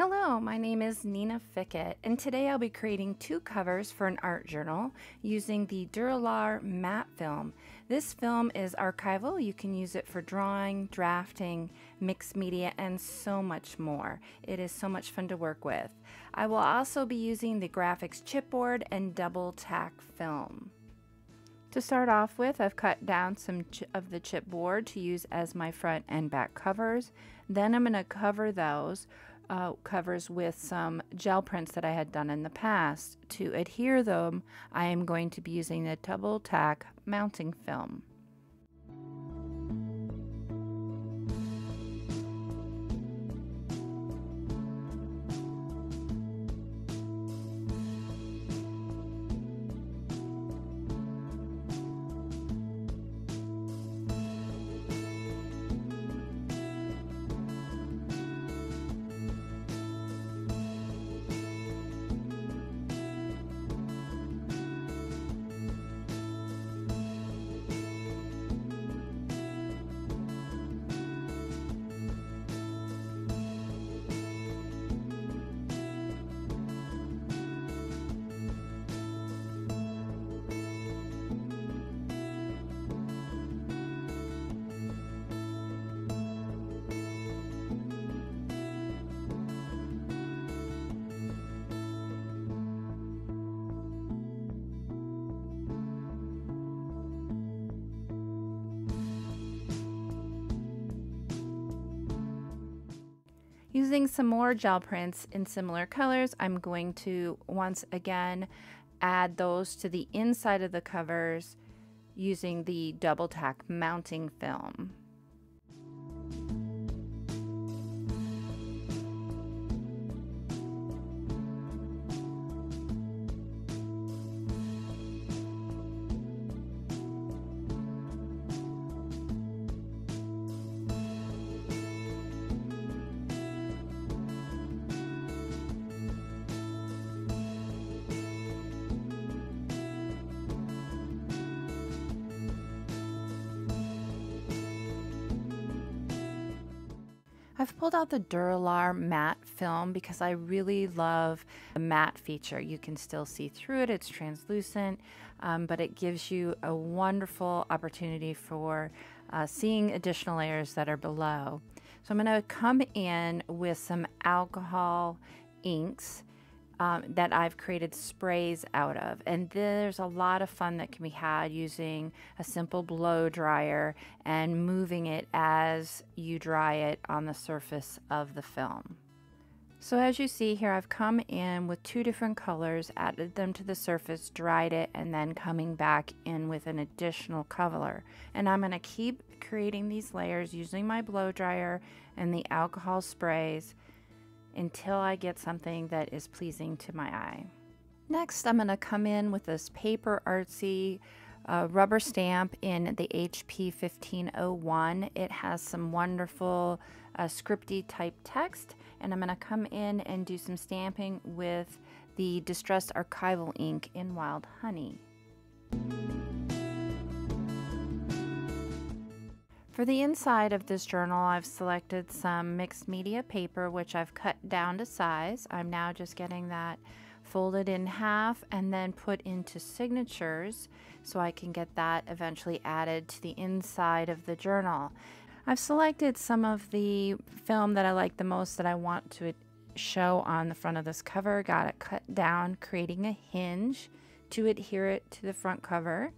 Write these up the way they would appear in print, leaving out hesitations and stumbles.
Hello, my name is Nina Fickett, and today I'll be creating two covers for an art journal using the Dura-Lar matte film. This film is archival. You can use it for drawing, drafting, mixed media, and so much more. It is so much fun to work with. I will also be using the Grafix Chipboard and double tack film. To start off with, I've cut down some of the chipboard to use as my front and back covers. Then I'm going to cover those covers with some gel prints that I had done in the past. To adhere them, I am going to be using the double tack mounting film. Using some more gel prints in similar colors, I'm going to once again add those to the inside of the covers using the double tack mounting film. I've pulled out the Dura-Lar matte film because I really love the matte feature. You can still see through it, it's translucent, but it gives you a wonderful opportunity for seeing additional layers that are below. So I'm going to come in with some alcohol inks that I've created sprays out of, and there's a lot of fun that can be had using a simple blow dryer and moving it as you dry it on the surface of the film. So as you see here, I've come in with two different colors, added them to the surface, dried it, and then coming back in with an additional color. And I'm going to keep creating these layers using my blow dryer and the alcohol sprays until I get something that is pleasing to my eye. Next, I'm going to come in with this PaperArtsy rubber stamp in the HP 1501. It has some wonderful scripty type text, and I'm going to come in and do some stamping with the Distressed Archival ink in Wild Honey. For the inside of this journal, I've selected some mixed media paper, which I've cut down to size. I'm now just getting that folded in half and then put into signatures so I can get that eventually added to the inside of the journal. I've selected some of the film that I like the most that I want to show on the front of this cover. Got it cut down, creating a hinge to adhere it to the front cover.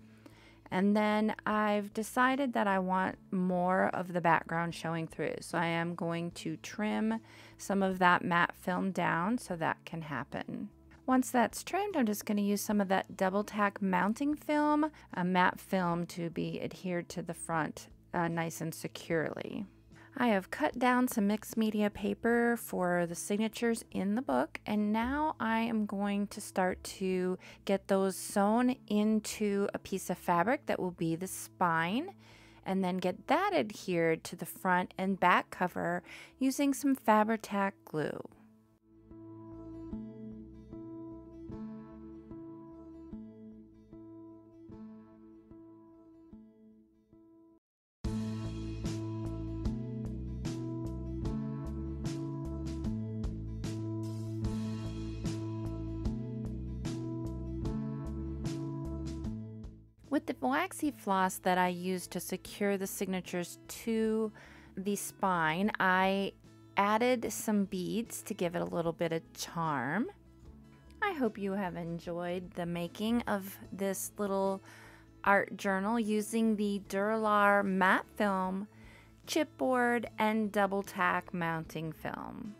And then I've decided that I want more of the background showing through. So I am going to trim some of that matte film down so that can happen. Once that's trimmed, I'm just going to use some of that double tack mounting film, a matte film, to be adhered to the front nice and securely. I have cut down some mixed media paper for the signatures in the book, and now I am going to start to get those sewn into a piece of fabric that will be the spine, and then get that adhered to the front and back cover using some Fabri-Tac glue. With the waxy floss that I used to secure the signatures to the spine, I added some beads to give it a little bit of charm. I hope you have enjoyed the making of this little art journal using the Dura-Lar matte film, chipboard, and double tack mounting film.